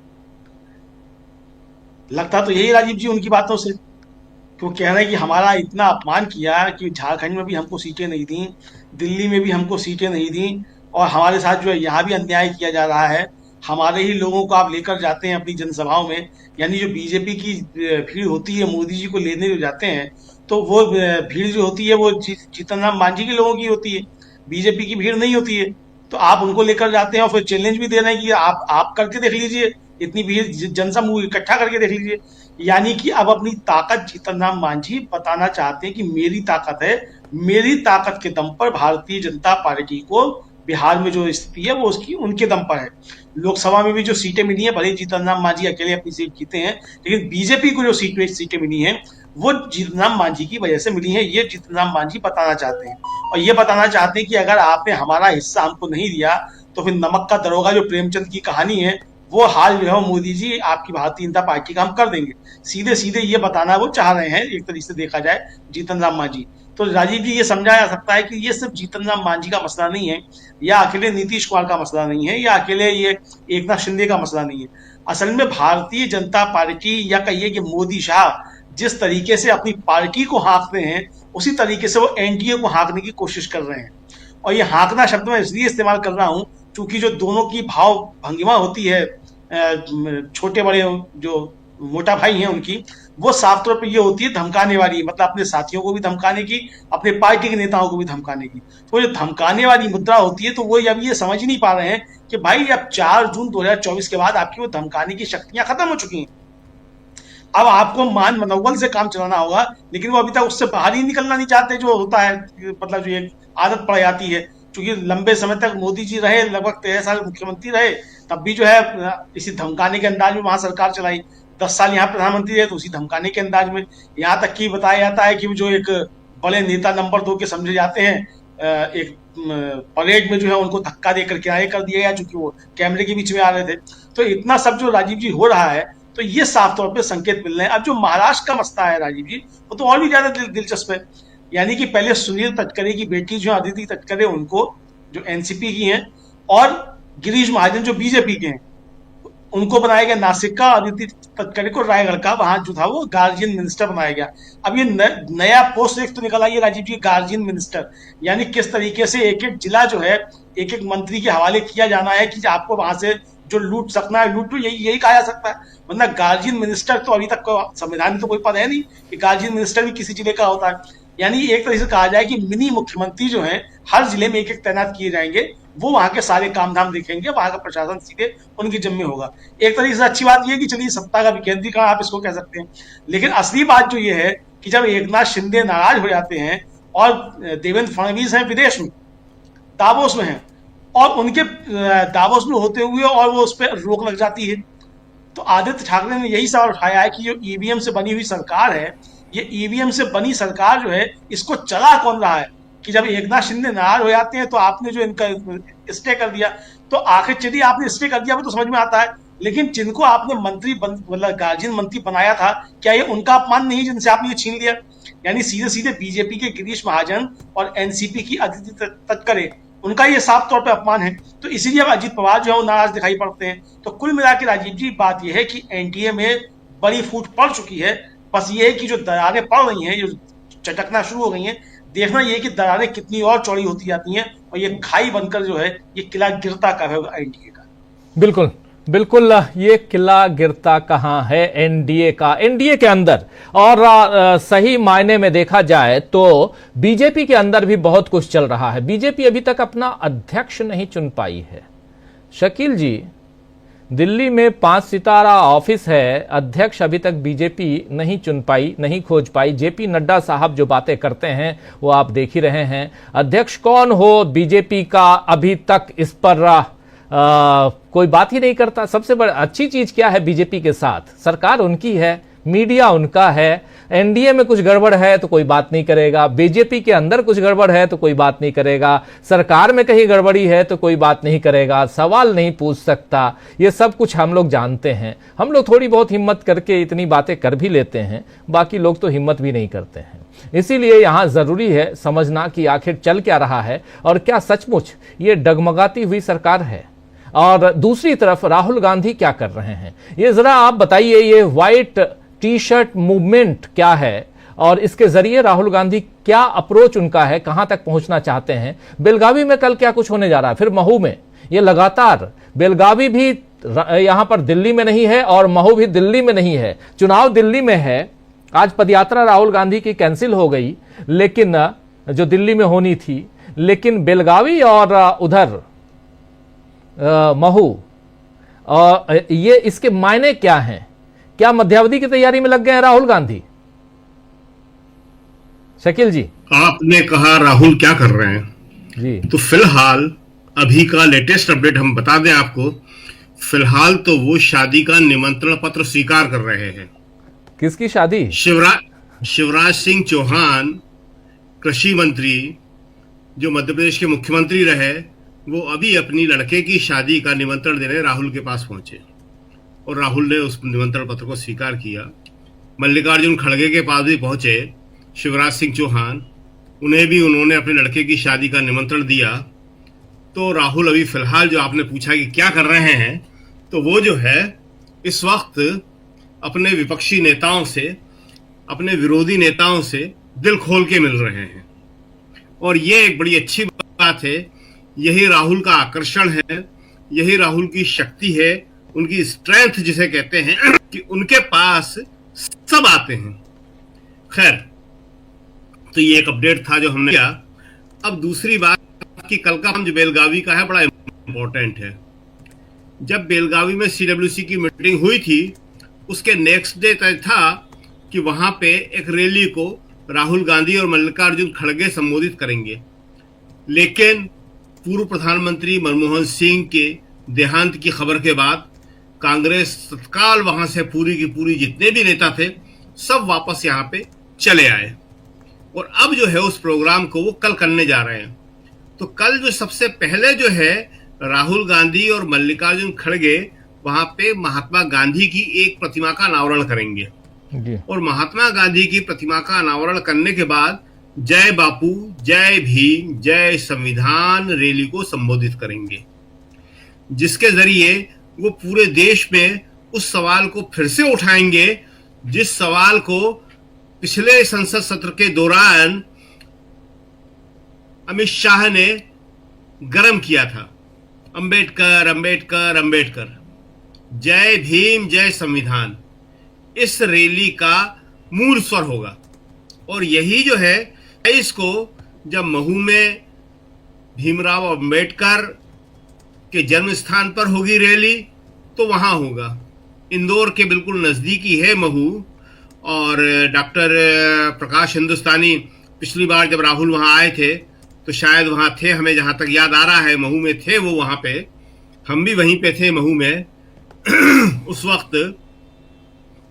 लगता तो यही राजीव जी उनकी बातों से, कि वो कह रहे हैं कि हमारा इतना अपमान किया कि झारखंड में भी हमको सीटें नहीं दी, दिल्ली में भी हमको सीटें नहीं दी, और हमारे साथ जो है यहाँ भी अन्याय किया जा रहा है, हमारे ही लोगों को आप लेकर जाते हैं अपनी जनसभाओं में। यानी जो बीजेपी की भीड़ होती है मोदी जी को लेने जो जाते हैं, तो वो भीड़ जो होती है वो जीतन राम मांझी के लोगों की होती है, बीजेपी की भीड़ नहीं होती है। तो आप उनको लेकर जाते हैं और फिर चैलेंज भी दे रहे हैं कि आप करके देख लीजिए, इतनी भीड़ जनसमूह इकट्ठा करके देख लीजिए। यानी कि अब अपनी ताकत जीतन राम मांझी बताना चाहते हैं कि मेरी ताकत है, मेरी ताकत के दम पर भारतीय जनता पार्टी को बिहार में जो स्थिति है वो उसकी उनके दम पर है। लोकसभा में भी जो सीटें मिली है, भले ही जीतन राम मांझी अकेले अपनी सीट जीते हैं, लेकिन बीजेपी को जो सीटें मिली हैं वो जीतन राम मांझी की वजह से मिली है। ये जीतन राम मांझी बताना चाहते हैं, और ये बताना चाहते हैं कि अगर आपने हमारा हिस्सा हमको नहीं दिया तो फिर नमक का दरोगा जो प्रेमचंद की कहानी है वो हाल जो है मोदी जी आपकी भारतीय जनता पार्टी का हम कर देंगे। सीधे सीधे ये बताना वो चाह रहे हैं एक तरीके से देखा जाए जीतन राम मांझी। तो राजीव जी ये समझा जा सकता है कि ये सिर्फ जीतन राम मांझी का मसला नहीं है, या अकेले नीतीश कुमार का मसला नहीं है, या अकेले ये एकनाथ शिंदे का मसला नहीं है। असल में भारतीय जनता पार्टी, या कहिए कि मोदी शाह जिस तरीके से अपनी पार्टी को हाँकते हैं उसी तरीके से वो एनडीए को हाँकने की कोशिश कर रहे हैं। और ये हाँकना शब्द मैं इसलिए इस्तेमाल कर रहा हूं क्योंकि जो दोनों की भाव भंगिमा होती है, छोटे बड़े जो मोटा भाई हैं उनकी, वो साफ तौर पे ये होती है धमकाने वाली, मतलब अपने साथियों को भी धमकाने की, अपने पार्टी के नेताओं को भी धमकाने की। तो जो धमकाने वाली मुद्रा होती है, तो वो अब ये समझ ही नहीं पा रहे हैं कि भाई अब 4 जून 2024 के बाद आपकी वो धमकाने की शक्तियां खत्म हो चुकी हैं। अब आपको मान मनोबल से काम चलाना होगा, लेकिन वो अभी तक उससे बाहर ही निकलना नहीं चाहते। जो होता है मतलब जो एक आदत पड़ जाती है, क्योंकि लंबे समय तक मोदी जी रहे, लगभग 13 साल मुख्यमंत्री रहे, तब भी जो है इसी धमकाने के अंदाज में वहां सरकार चलाई। 10 साल यहाँ प्रधानमंत्री रहे तो उसी धमकाने के अंदाज में। यहाँ तक कि बताया जाता है कि जो एक बड़े नेता नंबर 2 के समझे जाते हैं, एक परेड में जो है उनको धक्का देकर किनारे कर दिया गया, चूंकि वो कैमरे के बीच में आ रहे थे। तो इतना सब जो राजीव जी हो रहा है, तो ये साफ तौर पे संकेत मिल रहे हैं। अब जो महाराष्ट्र का मसला है राजीव जी, वो तो और भी ज्यादा दिलचस्प है। यानी कि पहले सुनील तटकरे की बेटी जो अदिति तटकरे, उनको जो एनसीपी की हैं, और गिरीश महाजन जो बीजेपी के हैं, उनको बनाया गया नासिक का, अदिति तटकरे को रायगढ़ का, वहां जो था वो गार्जियन मिनिस्टर बनाया गया। अब ये नया पोस्ट एक तो निकल आई है राजीव जी, गार्जियन मिनिस्टर। यानी किस तरीके से एक एक जिला जो है एक एक मंत्री के हवाले किया जाना है कि आपको वहां से जो लूट सकना है लूट, यही कहा जा सकता है। वरना गार्जियन मिनिस्टर तो अभी तक संविधान में तो कोई पद है नहीं कि गार्जियन मिनिस्टर भी किसी जिले का होता है। यानी एक तरह से कहा जाए कि मिनी मुख्यमंत्री जो हैं हर जिले में एक एक तैनात किए जाएंगे, वो वहां के सारे काम धाम देखेंगे, वहां का प्रशासन सीधे उनके जिम्मे होगा। एक तरीके से अच्छी बात यह कि चलिए सत्ता का विकेंद्रीकरण आप इसको कह सकते हैं, लेकिन असली बात जो ये है कि जब एकनाथ शिंदे नाराज हो जाते हैं और देवेंद्र फडणवीस हैं विदेश में, दावोस में हैं, और उनके दावोस में होते हुए और वो उस पर रोक लग जाती है, तो आदित्य ठाकरे ने यही सवाल उठाया है कि जो ईवीएम से बनी हुई सरकार है, ये ईवीएम से बनी सरकार जो है इसको चला कौन रहा है? कि जब एकनाथ शिंदे नाराज हो जाते हैं तो आपने जो इनका स्टे कर दिया, तो आखिर चलिए आपने स्टे कर दिया वो तो समझ में आता है, लेकिन जिनको आपने मंत्री मतलब गार्जियन मंत्री बनाया था, क्या ये उनका अपमान नहीं जिनसे आपने ये छीन लिया? यानी सीधे सीधे बीजेपी के गिरीश महाजन और एनसीपी की अदिति तटकरे, उनका ये साफ तौर पे अपमान है। तो इसीलिए अब अजीत पवार जो है वो नाराज दिखाई पड़ते हैं। तो कुल मिला के राजीव जी बात यह है कि एनडीए में बड़ी फूट पड़ चुकी है, बस ये है कि जो दरारें पड़ रही हैं, जो चटकना शुरू हो गई हैं, देखना ये कि दरारें कितनी और चौड़ी होती जाती हैं और ये खाई बनकर जो है ये किला गिरता कब है एनडीए का। बिल्कुल बिल्कुल, ये किला गिरता कहाँ है एनडीए का, एनडीए के अंदर। और सही मायने में देखा जाए तो बीजेपी के अंदर भी बहुत कुछ चल रहा है। बीजेपी अभी तक अपना अध्यक्ष नहीं चुन पाई है। शकील जी, दिल्ली में 5 सितारा ऑफिस है, अध्यक्ष अभी तक बीजेपी नहीं चुन पाई, नहीं खोज पाई। जेपी नड्डा साहब जो बातें करते हैं वो आप देख ही रहे हैं। अध्यक्ष कौन हो बीजेपी का, अभी तक इस पर कोई बात ही नहीं करता। सबसे बड़ी अच्छी चीज क्या है बीजेपी के साथ, सरकार उनकी है, मीडिया उनका है। एनडीए में कुछ गड़बड़ है तो कोई बात नहीं करेगा, बीजेपी के अंदर कुछ गड़बड़ है तो कोई बात नहीं करेगा, सरकार में कहीं गड़बड़ी है तो कोई बात नहीं करेगा, सवाल नहीं पूछ सकता। ये सब कुछ हम लोग जानते हैं। हम लोग थोड़ी बहुत हिम्मत करके इतनी बातें कर भी लेते हैं, बाकी लोग तो हिम्मत भी नहीं करते हैं। इसीलिए यहां जरूरी है समझना कि आखिर चल क्या रहा है और क्या सचमुच ये डगमगाती हुई सरकार है। और दूसरी तरफ राहुल गांधी क्या कर रहे हैं, ये जरा आप बताइए। ये व्हाइट टी शर्ट मूवमेंट क्या है और इसके जरिए राहुल गांधी क्या अप्रोच उनका है, कहां तक पहुंचना चाहते हैं? बेलगावी में कल क्या कुछ होने जा रहा है, फिर महू में। ये लगातार बेलगावी भी यहां पर दिल्ली में नहीं है और महू भी दिल्ली में नहीं है, चुनाव दिल्ली में है। आज पदयात्रा राहुल गांधी की कैंसिल हो गई, लेकिन जो दिल्ली में होनी थी, लेकिन बेलगावी और उधर महू, ये इसके मायने क्या हैं? क्या मध्यावधि की तैयारी में लग गए हैं राहुल गांधी? शकील जी, आपने कहा राहुल क्या कर रहे हैं जी, तो फिलहाल अभी का लेटेस्ट अपडेट हम बता दें आपको। फिलहाल तो वो शादी का निमंत्रण पत्र स्वीकार कर रहे हैं। किसकी शादी? शिवराज सिंह चौहान, कृषि मंत्री जो मध्य प्रदेश के मुख्यमंत्री रहे, वो अभी अपनी लड़के की शादी का निमंत्रण देने राहुल के पास पहुंचे और राहुल ने उस निमंत्रण पत्र को स्वीकार किया। मल्लिकार्जुन खड़गे के पास भी पहुंचे शिवराज सिंह चौहान, उन्हें भी उन्होंने अपने लड़के की शादी का निमंत्रण दिया। तो राहुल अभी फिलहाल जो आपने पूछा कि क्या कर रहे हैं, तो वो जो है इस वक्त अपने विपक्षी नेताओं से, अपने विरोधी नेताओं से दिल खोल के मिल रहे हैं। और ये एक बड़ी अच्छी बात है। यही राहुल का आकर्षण है, यही राहुल की शक्ति है, उनकी स्ट्रेंथ जिसे कहते हैं कि उनके पास सब आते हैं। खैर, तो ये एक अपडेट था जो हमने किया। अब दूसरी बात कि कल का हम जो बेलगावी का है बड़ा इंपॉर्टेंट है। जब बेलगावी में सीडब्ल्यूसी की मीटिंग हुई थी, उसके नेक्स्ट डे तय था कि वहां पे एक रैली को राहुल गांधी और मल्लिकार्जुन खड़गे संबोधित करेंगे। लेकिन पूर्व प्रधानमंत्री मनमोहन सिंह के देहांत की खबर के बाद कांग्रेस तत्काल वहां से पूरी की पूरी जितने भी नेता थे सब वापस यहाँ पे चले आए और अब जो है उस प्रोग्राम को वो कल करने जा रहे हैं। तो कल जो सबसे पहले जो है राहुल गांधी और मल्लिकार्जुन खड़गे वहां पे महात्मा गांधी की एक प्रतिमा का अनावरण करेंगे और महात्मा गांधी की प्रतिमा का अनावरण करने के बाद जय बापू, जय भीम, जय संविधान रैली को संबोधित करेंगे, जिसके जरिए वो पूरे देश में उस सवाल को फिर से उठाएंगे जिस सवाल को पिछले संसद सत्र के दौरान अमित शाह ने गर्म किया था। अंबेडकर, अंबेडकर, अंबेडकर, जय भीम, जय संविधान, इस रैली का मूल स्वर होगा। और यही जो है 27 को जब महू में भीमराव अंबेडकर के जन्म स्थान पर होगी रैली, तो वहां होगा। इंदौर के बिल्कुल नजदीकी है महू, और डॉक्टर प्रकाश हिंदुस्तानी पिछली बार जब राहुल वहां आए थे तो शायद वहां थे, हमें जहां तक याद आ रहा है महू में थे वो वहां पे, हम भी वहीं पे थे महू में उस वक्त।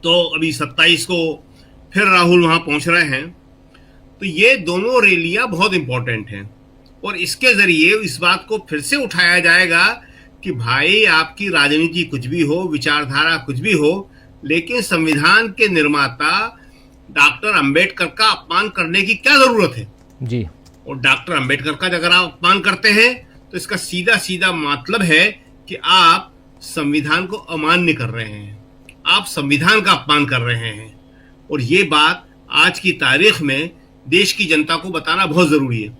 तो अभी 27 को फिर राहुल वहां पहुंच रहे हैं। तो ये दोनों रैलियां बहुत इंपॉर्टेंट हैं, और इसके जरिए इस बात को फिर से उठाया जाएगा कि भाई आपकी राजनीति कुछ भी हो, विचारधारा कुछ भी हो, लेकिन संविधान के निर्माता डॉक्टर अंबेडकर का अपमान करने की क्या जरूरत है जी। और डॉक्टर अंबेडकर का अगर आप अपमान करते हैं तो इसका सीधा सीधा मतलब है कि आप संविधान को अमान्य कर रहे हैं, आप संविधान का अपमान कर रहे हैं। और ये बात आज की तारीख में देश की जनता को बताना बहुत जरूरी है।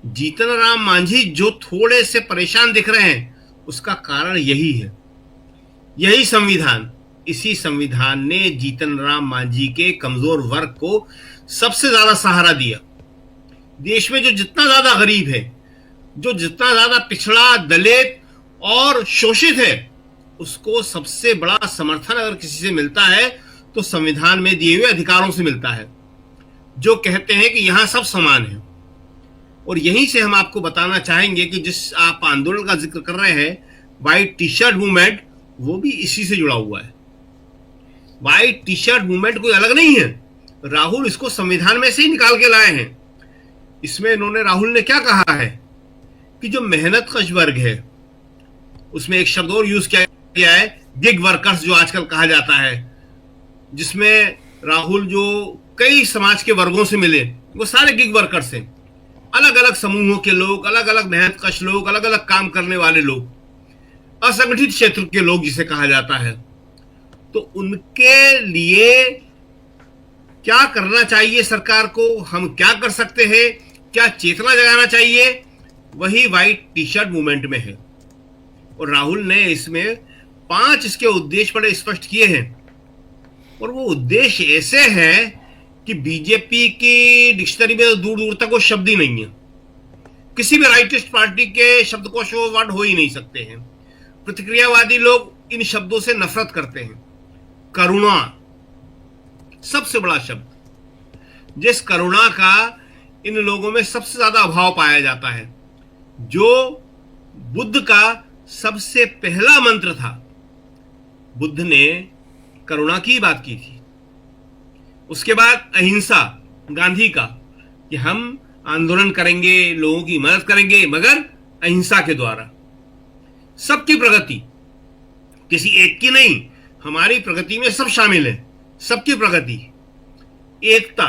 जीतन राम मांझी जो थोड़े से परेशान दिख रहे हैं, उसका कारण यही है, यही संविधान। इसी संविधान ने जीतन राम मांझी के कमजोर वर्ग को सबसे ज्यादा सहारा दिया। देश में जो जितना ज्यादा गरीब है, जो जितना ज्यादा पिछड़ा, दलित और शोषित है, उसको सबसे बड़ा समर्थन अगर किसी से मिलता है तो संविधान में दिए हुए अधिकारों से मिलता है, जो कहते हैं कि यहां सब समान है। और यहीं से हम आपको बताना चाहेंगे कि जिस आप आंदोलन का जिक्र कर रहे हैं, व्हाइट टी शर्ट मूवमेंट, वो भी इसी से जुड़ा हुआ है। व्हाइट टी शर्ट मूवमेंट कोई अलग नहीं है, राहुल इसको संविधान में से ही निकाल के लाए हैं। इसमें राहुल ने क्या कहा है कि जो मेहनत कश वर्ग है, उसमें एक शब्द और यूज किया गया है, गिग वर्कर्स, जो आजकल कहा जाता है, जिसमें राहुल जो कई समाज के वर्गों से मिले, वो सारे गिग वर्कर्स हैं, अलग अलग समूहों के लोग, अलग अलग मेहनत कश लोग, अलग अलग काम करने वाले लोग, असंगठित क्षेत्र के लोग जिसे कहा जाता है। तो उनके लिए क्या करना चाहिए सरकार को, हम क्या कर सकते हैं, क्या चेतना जगाना चाहिए, वही व्हाइट टी शर्ट मूवमेंट में है। और राहुल ने इसमें 5 इसके उद्देश्य बड़े स्पष्ट किए हैं, और वो उद्देश्य ऐसे हैं कि बीजेपी की डिक्शनरी में दूर दूर तक वो शब्द ही नहीं है। किसी भी राइटिस्ट पार्टी के शब्दकोश में वर्ड हो ही नहीं सकते हैं। प्रतिक्रियावादी लोग इन शब्दों से नफरत करते हैं। करुणा सबसे बड़ा शब्द, जिस करुणा का इन लोगों में सबसे ज्यादा अभाव पाया जाता है, जो बुद्ध का सबसे पहला मंत्र था। बुद्ध ने करुणा की बात की थी। उसके बाद अहिंसा, गांधी का, कि हम आंदोलन करेंगे, लोगों की मदद करेंगे, मगर अहिंसा के द्वारा। सबकी प्रगति, किसी एक की नहीं, हमारी प्रगति में सब शामिल है, सबकी प्रगति। एकता,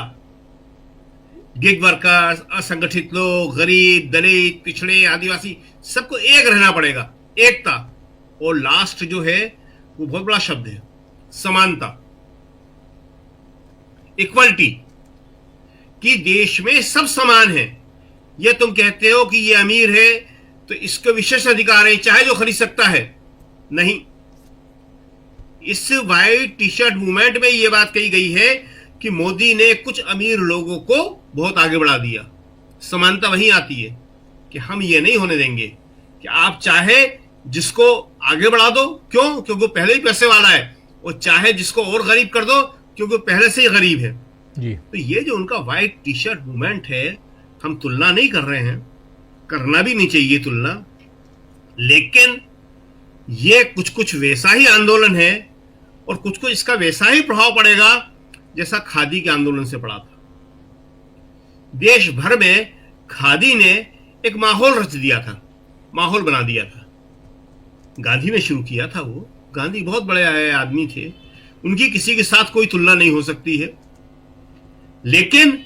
गिग वर्कर्स, असंगठित लोग, गरीब, दलित, पिछड़े, आदिवासी, सबको एक रहना पड़ेगा, एकता। और लास्ट जो है वो बहुत बड़ा शब्द है, समानता, इक्वलिटी, कि देश में सब समान है। यह तुम कहते हो कि ये अमीर है तो इसको विशेष अधिकार है, चाहे जो खरीद सकता है, नहीं। इस व्हाइट टी शर्ट मूवमेंट में यह बात कही गई है कि मोदी ने कुछ अमीर लोगों को बहुत आगे बढ़ा दिया। समानता वहीं आती है कि हम ये नहीं होने देंगे कि आप चाहे जिसको आगे बढ़ा दो, क्यों? क्योंकि वो पहले ही पैसे वाला है, और चाहे जिसको और गरीब कर दो क्योंकि वो पहले से ही गरीब है जी। तो ये जो उनका व्हाइट टी शर्ट मूवमेंट है, हम तुलना नहीं कर रहे हैं, करना भी नहीं चाहिए तुलना, लेकिन ये कुछ कुछ वैसा ही आंदोलन है और कुछ कुछ इसका वैसा ही प्रभाव पड़ेगा जैसा खादी के आंदोलन से पड़ा था। देश भर में खादी ने एक माहौल रच दिया था, माहौल बना दिया था। गांधी ने शुरू किया था वो, गांधी बहुत बड़े आदमी थे, उनकी किसी के साथ कोई तुलना नहीं हो सकती है, लेकिन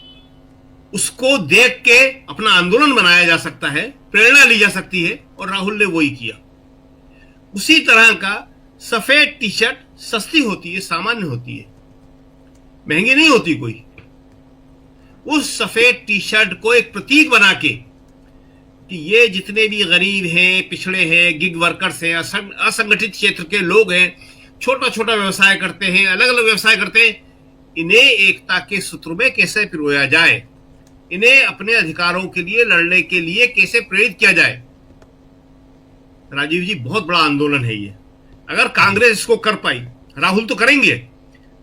उसको देख के अपना आंदोलन बनाया जा सकता है, प्रेरणा ली जा सकती है, और राहुल ने वही किया। उसी तरह का सफेद टी शर्ट सस्ती होती है, सामान्य होती है, महंगी नहीं होती कोई। उस सफेद टी शर्ट को एक प्रतीक बना के कि ये जितने भी गरीब हैं, पिछड़े हैं, गिग वर्कर्स हैं, असंगठित क्षेत्र के लोग हैं, छोटा छोटा व्यवसाय करते हैं, अलग अलग व्यवसाय करते हैं, इन्हें एकता के सूत्र में कैसे पिरोया जाए, इन्हें अपने अधिकारों के लिए लड़ने के लिए कैसे प्रेरित किया जाए। राजीव जी, बहुत बड़ा आंदोलन है ये। अगर कांग्रेस इसको कर पाई, राहुल तो करेंगे,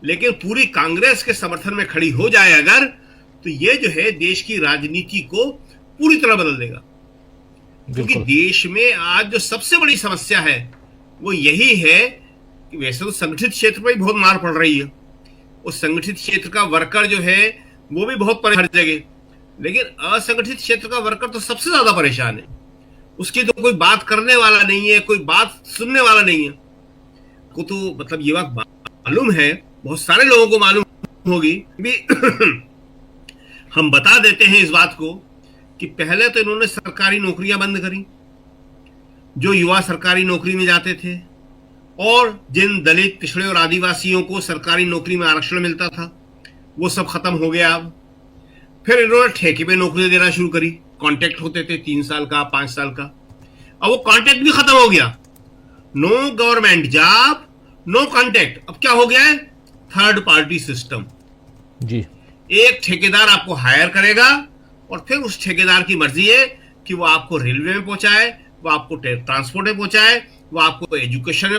लेकिन पूरी कांग्रेस के समर्थन में खड़ी हो जाए अगर, तो ये जो है देश की राजनीति को पूरी तरह बदल देगा। क्योंकि देश में आज जो सबसे बड़ी समस्या है वो यही है कि वैसे तो संगठित क्षेत्र पर ही बहुत मार पड़ रही है, उस संगठित क्षेत्र का वर्कर जो है वो भी बहुत परेशान हर जगह, लेकिन असंगठित क्षेत्र का वर्कर तो सबसे ज्यादा परेशान है। उसकी तो कोई बात करने वाला नहीं है, कोई बात सुनने वाला नहीं है। को तो मतलब ये बात मालूम है, बहुत सारे लोगों को मालूम होगी भी हम बता देते हैं इस बात को कि पहले तो इन्होंने सरकारी नौकरियां बंद करी, जो युवा सरकारी नौकरी में जाते थे, और जिन दलित, पिछड़े और आदिवासियों को सरकारी नौकरी में आरक्षण मिलता था वो सब खत्म हो गया अब। फिर इन्होंने ठेके पे नौकरी देना शुरू करी, कॉन्ट्रैक्ट होते थे 3 साल का, 5 साल का, अब वो कॉन्ट्रैक्ट भी खत्म हो गया। No government job, no contract. अब क्या हो गया है? थर्ड पार्टी सिस्टम जी। एक ठेकेदार आपको हायर करेगा और फिर उस ठेकेदार की मर्जी है कि वो आपको रेलवे में पहुंचाए, वो आपको ट्रांसपोर्ट में पहुंचाए, वो आपको एजुकेशन में